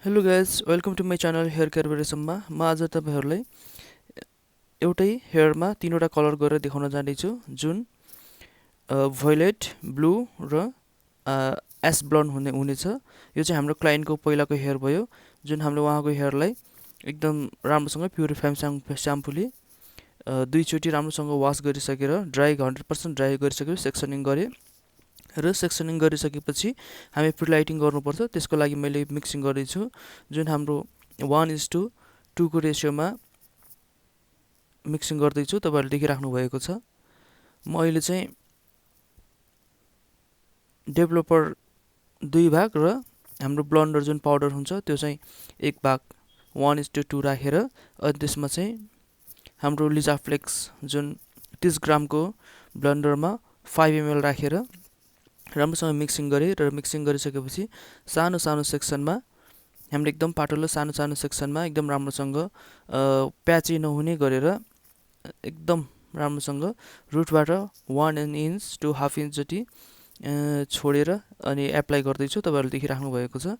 Hello guys, welcome to my channel hair care भेरिसममा। म आज तपाईँहरूलाई एउटै हेयरमा तीनवटा कलर गरेर देखाउन जाँदैछु, जुन भोइलेट, ब्लू र एस ब्लन्ड हुनेछ। यो चाहिँ हाम्रो क्लाइन्टको पहिलाको हेयर भयो, जुन हामीले उहाँको हेयरलाई एकदम राम्रोसँग प्युरिफाइङ स्याम्पूले दुईचोटि राम्रोसँग वास गरिसकेर 100% ड्राई गरिसकेर सेक्सनिङ गरेँ र सेक्सनिङ गरिसकेपछि हामी प्रिलाइटिङ गर्नुपर्छ। त्यसको लागि मैले मिक्सिङ गर्दैछु, जुन हाम्रो 1:2 को रेसियोमा मिक्सिङ गर्दैछु। तपाईँहरूले देखिराख्नु भएको छ। म अहिले चाहिँ डेभलोपर 2 भाग र हाम्रो ब्लन्डर जुन पाउडर हुन्छ त्यो चाहिँ 1 भाग 1:2 राखेर अनि त्यसमा चाहिँ हाम्रो लिजाफ्लेक्स जुन 30 ग्रामको ब्लन्डरमा 5 ml राखेर राम्रोसँग मिक्सिङ गरेँ र मिक्सिङ गरिसकेपछि सानो सानो सेक्सनमा हामीले एकदम पातलो सानो सानो सेक्सनमा एकदम राम्रोसँग प्याची नहुने गरेर एकदम राम्रोसँग रुटबाट 1 inch to 1/2 inch जति छोडेर अनि एप्लाई गर्दैछु। तपाईँहरूले देखिराख्नु भएको छ।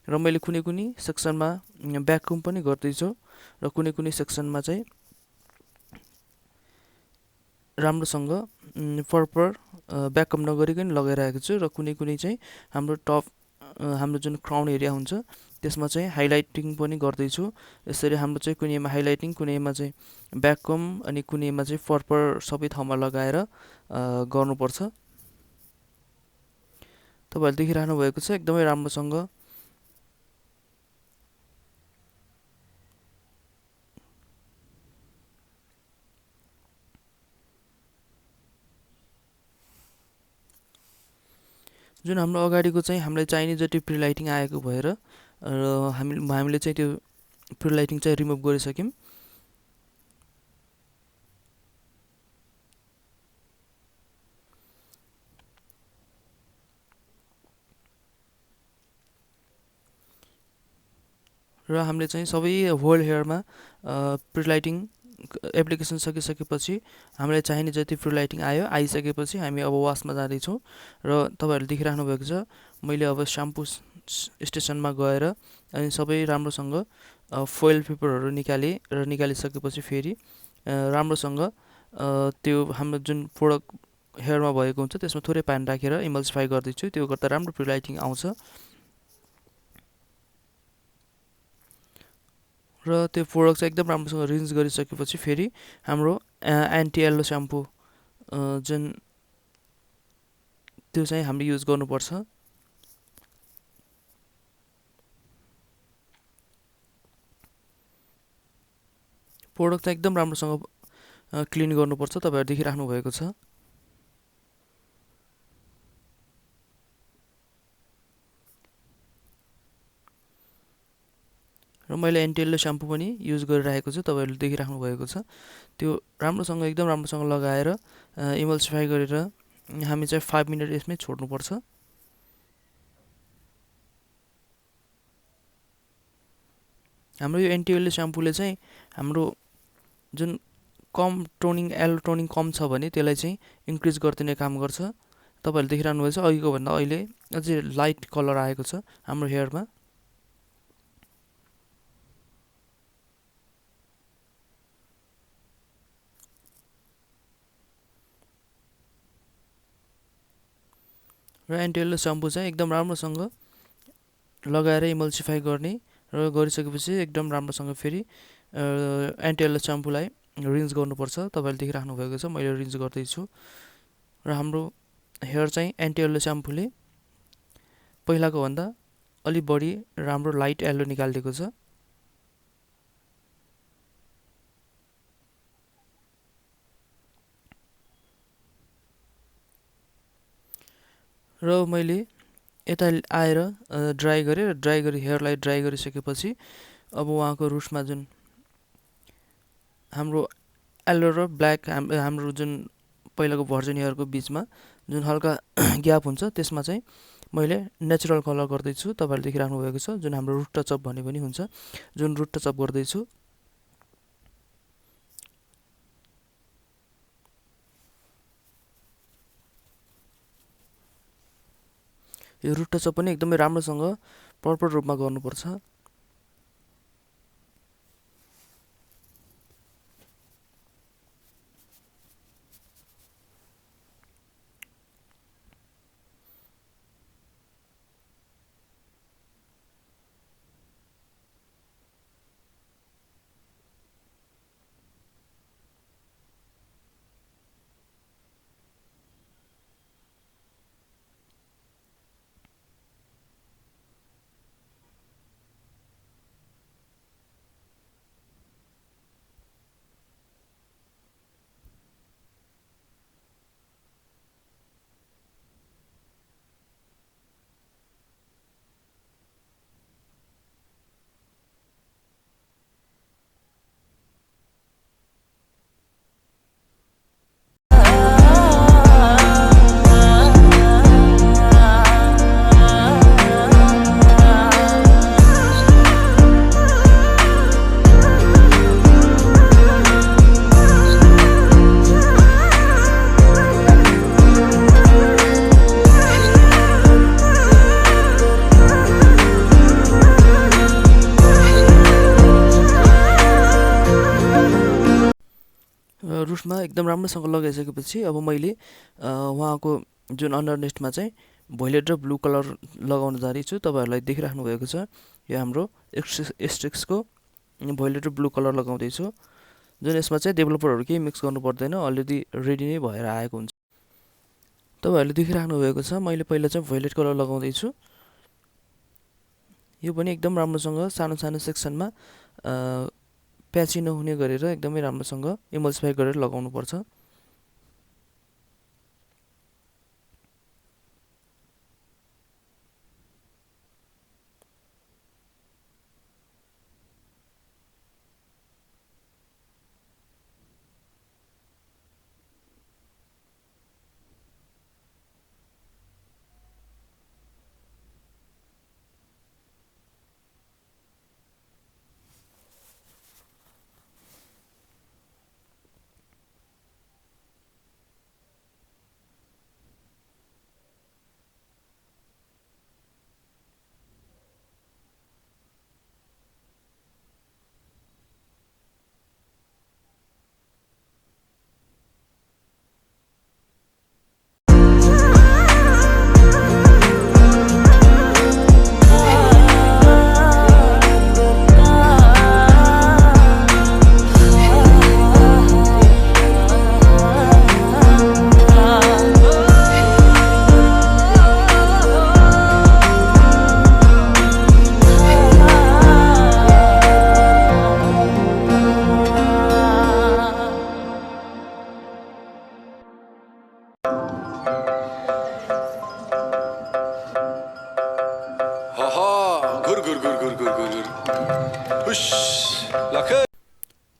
र मैले कुनै कुनै सेक्सनमा भ्याकुम पनि गर्दैछु र कुनै कुनै सेक्सनमा चाहिँ राम्रोसँग प्रपर ब्याकअप नगरिकन लगाइरहेको छु र कुनै कुनै चाहिँ हाम्रो टप हाम्रो जुन क्राउन एरिया हुन्छ त्यसमा चाहिँ हाइलाइटिङ पनि गर्दैछु। यसरी हाम्रो चाहिँ कुनैमा हाइलाइटिङ, कुनैमा चाहिँ ब्याकअम अनि कुनैमा चाहिँ प्रपर सबै ठाउँमा लगाएर गर्नुपर्छ। तपाईँहरूले देखिरहनु भएको छ एकदमै राम्रोसँग जुन हाम्रो अगाडिको चाहिँ हामीलाई चाहिने जति प्रिलाइटिङ आएको भएर र हामीले चाहिँ त्यो प्रिलाइटिङ चाहिँ रिमुभ गरिसक्यौँ। र हामीले चाहिँ सबै होल हेयरमा प्रिलाइटिङ एप्लिकेसन सकिसकेपछि हामीलाई चाहिने जति प्रिलाइटिङ आइसकेपछि हामी अब वासमा जाँदैछौँ। र तपाईँहरूले देखिराख्नु भएको छ, मैले अब स्याम्पू स्टेसनमा गएर अनि सबै राम्रोसँग फोइल पेपरहरू निकालेँ र निकालिसकेपछि फेरि राम्रोसँग त्यो हाम्रो जुन प्रोडक्ट हेयरमा भएको हुन्छ त्यसमा थोरै पानी राखेर इमल्सिफाई गर्दैछु। त्यो गर्दा राम्रो प्रिलाइटिङ आउँछ र त्यो प्रोडक्ट चाहिँ एकदम राम्रोसँग रिन्स गरिसकेपछि फेरि हाम्रो एन्टी येल्लो स्याम्पू जुन त्यो चाहिँ हामीले युज गर्नुपर्छ। प्रोडक्ट चाहिँ एकदम राम्रोसँग क्लिन गर्नुपर्छ। तपाईँहरू देखिराख्नु भएको छ। र मैले एन्टी येल्लो स्याम्पू पनि युज गरिरहेको छु। तपाईँहरूले देखिराख्नु भएको छ। त्यो राम्रोसँग एकदम राम्रोसँग लगाएर इमल्सिफाई गरेर हामी चाहिँ 5 मिनट यसमै छोड्नुपर्छ। हाम्रो यो एन्टी येल्लो स्याम्पूले चाहिँ हाम्रो जुन कम टोनिङ येल्लो टोनिङ कम छ भने त्यसलाई चाहिँ इन्क्रिज गरिदिने काम गर्छ। तपाईँहरूले देखिरहनु भएको छ, अघिको भन्दा अहिले अझै लाइट कलर आएको छ हाम्रो हेयरमा। र एन्टी येल्लो स्याम्पू चाहिँ एकदम राम्रोसँग लगाएर इमल्सिफाई गर्ने र गरिसकेपछि एकदम राम्रोसँग फेरि एन्टी येल्लो स्याम्पूलाई रिन्स गर्नुपर्छ। तपाईँहरूले देखिराख्नु भएको छ, मैले रिन्स गर्दैछु। र हाम्रो हेयर चाहिँ एन्टी येल्लो स्याम्पूले पहिलाको भन्दा अलिक बढी राम्रो लाइट येल्लो निकालिदिएको छ। र मैले यता आएर ड्राई गरेँ हेयरलाई ड्राई गरिसकेपछि अब उहाँको रुट्समा जुन हाम्रो येल्लो र ब्ल्याक हाम्रो जुन पहिलाको भर्जिन हेयरको बिचमा जुन हल्का ग्याप हुन्छ त्यसमा चाहिँ मैले नेचुरल कलर गर्दैछु। तपाईँहरूले देखिराख्नु भएको छ, जुन हाम्रो रुट टचअप भन्ने पनि हुन्छ, जुन रुट टचअप गर्दैछु। यो रुट टचअप पनि एकदमै राम्रोसँग प्रपर रूपमा गर्नुपर्छ। रुटमा एकदम राम्रोसँग लगाइसकेपछि अब मैले उहाँको जुन अन्डरनेस्टमा चाहिँ भोइलेट र ब्लू कलर लगाउन जाँदैछु। तपाईँहरूलाई देखिराख्नु भएको छ यो हाम्रो एस्ट्रिक्सको भोइलेट र ब्लू कलर लगाउँदैछु, जुन यसमा चाहिँ डेभलपरहरू केही मिक्स गर्नु पर्दैन, अलरेडी रेडी नै भएर आएको हुन्छ। तपाईँहरूले देखिराख्नु भएको छ मैले पहिला चाहिँ भोइलेट कलर लगाउँदैछु। यो पनि एकदम राम्रोसँग सानो सानो सेक्सनमा प्याची नहुने गरेर एकदमै राम्रोसँग इमल्सिफाई गरेर लगाउनुपर्छ।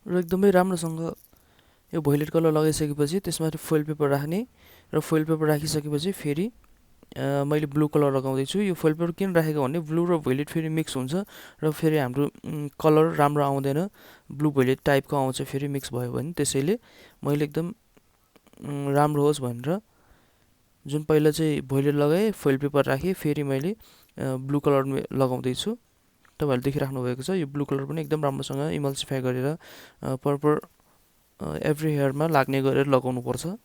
र एकदमै राम्रोसँग यो भोइलेट कलर लगाइसकेपछि त्यसमाथि फोइल पेपर राख्ने र फोइल पेपर राखिसकेपछि फेरि मैले ब्लू कलर लगाउँदैछु। यो फोइल पेपर किन राखेको भने ब्लू र भोइलेट फेरि मिक्स हुन्छ र फेरि हाम्रो कलर राम्रो आउँदैन, ब्लू भोइलेट टाइपको आउँछ फेरि मिक्स भयो भने। त्यसैले मैले एकदम राम्रो होस् भनेर जुन पहिला चाहिँ भोइलेट लगाएँ, फोइल पेपर राखेँ, फेरि मैले ब्लू कलर लगाउँदैछु। तपाईँहरूले देखिराख्नु भएको छ यो ब्लू कलर पनि एकदम राम्रोसँग इमल्सिफाई गरेर प्रपर एभ्री हेयरमा लाग्ने गरेर लगाउनुपर्छ।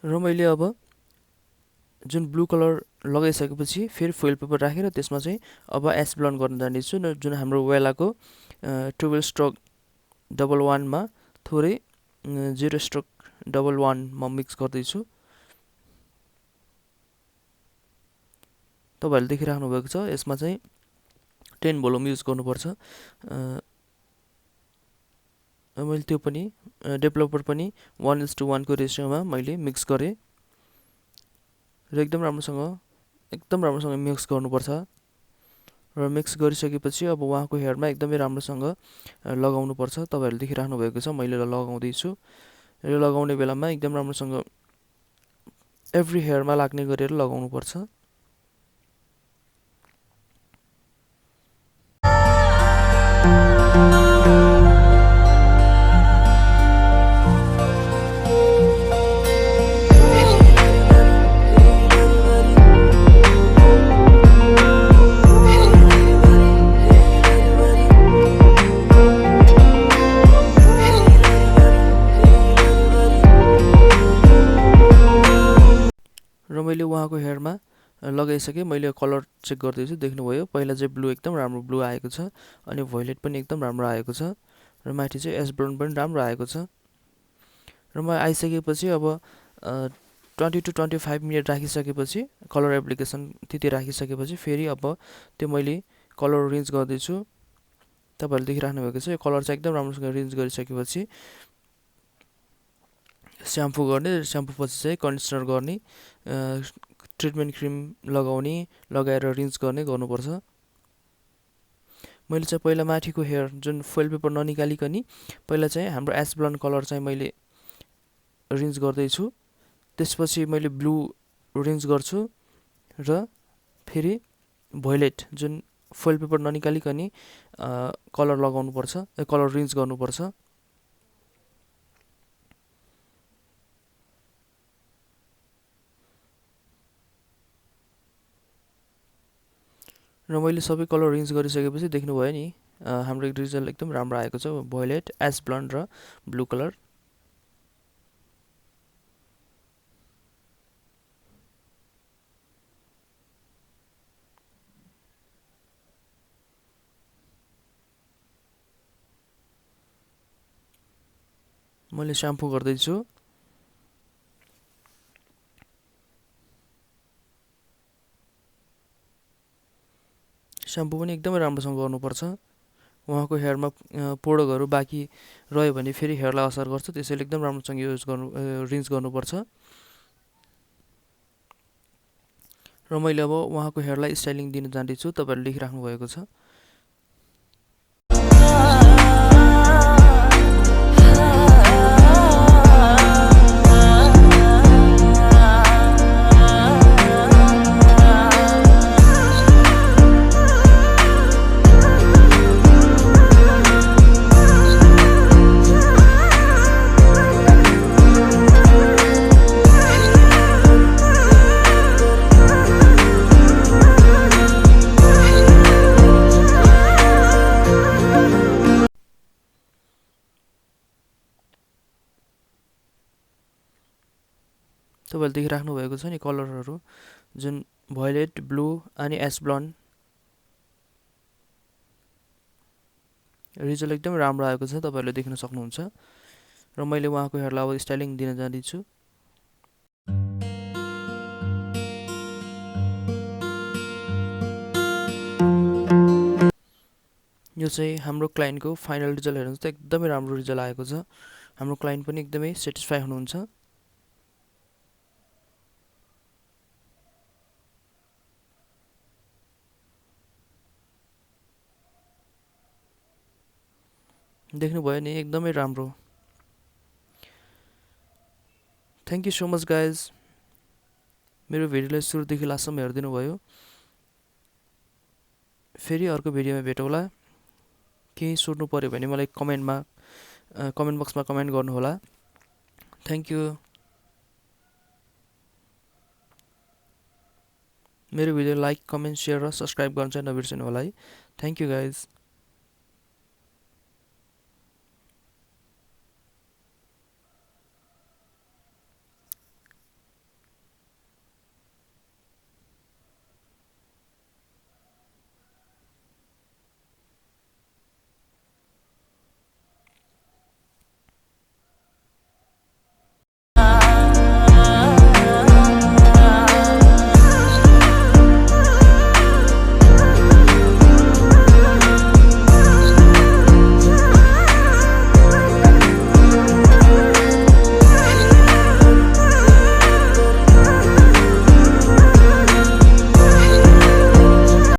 र मैले अब जुन ब्लू कलर लगाइसकेपछि फेरि फोइल पेपर राखेर त्यसमा चाहिँ अब एस ब्लन्ड गर्न जानेछु र जुन हाम्रो वेलाको 12 स्ट्रोक डबल वानमा थोरै 0 स्ट्रोक डबल वानमा मिक्स गर्दैछु। तपाईँहरूले देखिराख्नु भएको छ यसमा चाहिँ 10 भोल्युम युज गर्नुपर्छ। मैले त्यो पनि डेभलपर पनि 1:1 को रेसियोमा मैले मिक्स गरेँ र एकदम राम्रोसँग मिक्स गर्नुपर्छ। र मिक्स गरिसकेपछि अब उहाँको हेयरमा एकदमै राम्रोसँग लगाउनुपर्छ। तपाईँहरूले देखिराख्नु भएको छ मैले लगाउँदैछु र लगाउने बेलामा एकदम राम्रोसँग एभ्री हेयरमा लाग्ने गरेर लगाउनुपर्छ। र मैले उहाँको हेयरमा लगाइसकेँ। मैले कलर चेक गर्दैछु, देख्नुभयो पहिला चाहिँ ब्लू एकदम राम्रो ब्लू आएको छ, अनि भोइलेट पनि एकदम राम्रो आएको छ, र माथि चाहिँ एस ब्राउन पनि राम्रो आएको छ। र म आइसकेपछि अब 20 to 25 मिनट राखिसकेपछि कलर एप्लिकेसन त्यति राखिसकेपछि फेरि अब त्यो मैले कलर रिन्ज गर्दैछु। तपाईँहरूले देखिराख्नु भएको छ, यो कलर चाहिँ एकदम राम्रोसँग रिन्ज गरिसकेपछि स्याम्पू गर्ने, स्याम्पू पछि चाहिँ कन्डिसनर गर्ने, ट्रिटमेन्ट क्रिम लगाएर रिन्ज गर्नुपर्छ। मैले चाहिँ पहिला माथिको हेयर जुन फोइल पेपर ननिकालिकन पहिला चाहिँ हाम्रो एस ब्लन्ड कलर चाहिँ मैले रिन्ज गर्दैछु, त्यसपछि मैले ब्लू रिन्ज गर्छु, र फेरि भोइलेट जुन फोइल पेपर ननिकालिकन कलर लगाउनुपर्छ, कलर रिन्ज गर्नुपर्छ। र मैले सबै कलर रिन्ज गरिसकेपछि देख्नुभयो नि हाम्रो रिजल्ट एकदम राम्रो आएको छ, भोइलेट, एस ब्लन्ड र ब्लू कलर। मैले स्याम्पू गर्दैछु। स्याम्पू पनि एकदमै राम्रोसँग गर्नुपर्छ। उहाँको हेयरमा प्रोडक्टहरू बाँकी रह्यो भने फेरि हेयरलाई असर गर्छ, त्यसैले एकदम राम्रोसँग रिन्ज गर्नुपर्छ। र मैले अब उहाँको हेयरलाई स्टाइलिङ दिन जाँदैछु, तपाईँहरूले देखिराख्नु भएको छ। तपाईँहरूले देखिराख्नु भएको छ नि कलरहरू, जुन भोइलेट, ब्लू अनि एस ब्लन्ड। रिजल्ट एकदमै राम्रो आएको छ, तपाईँहरूले देख्न सक्नुहुन्छ। र मैले उहाँको हेयरलाई अब स्टाइलिङ दिन जाँदैछु। यो चाहिँ हाम्रो क्लाइन्टको फाइनल रिजल्ट हेर्नुहोस् त, एकदमै राम्रो रिजल्ट आएको छ। हाम्रो क्लाइन्ट पनि एकदमै सेटिस्फाई हुनुहुन्छ। देख्नुभयो नि एकदमै राम्रो। Thank you so much guys, मेरो भिडियोलाई सुरुदेखि लास्टसम्म हेरिदिनु भयो। फेरि अर्को भिडियोमा भेटौँला। केही सोध्नु पर्यो भने मलाई कमेन्ट बक्समा कमेन्ट गर्नुहोला। Thank you. मेरो भिडियो लाइक, कमेन्ट, सेयर र सब्सक्राइब गर्न चाहिँ नबिर्सनु होला है। Thank you guys.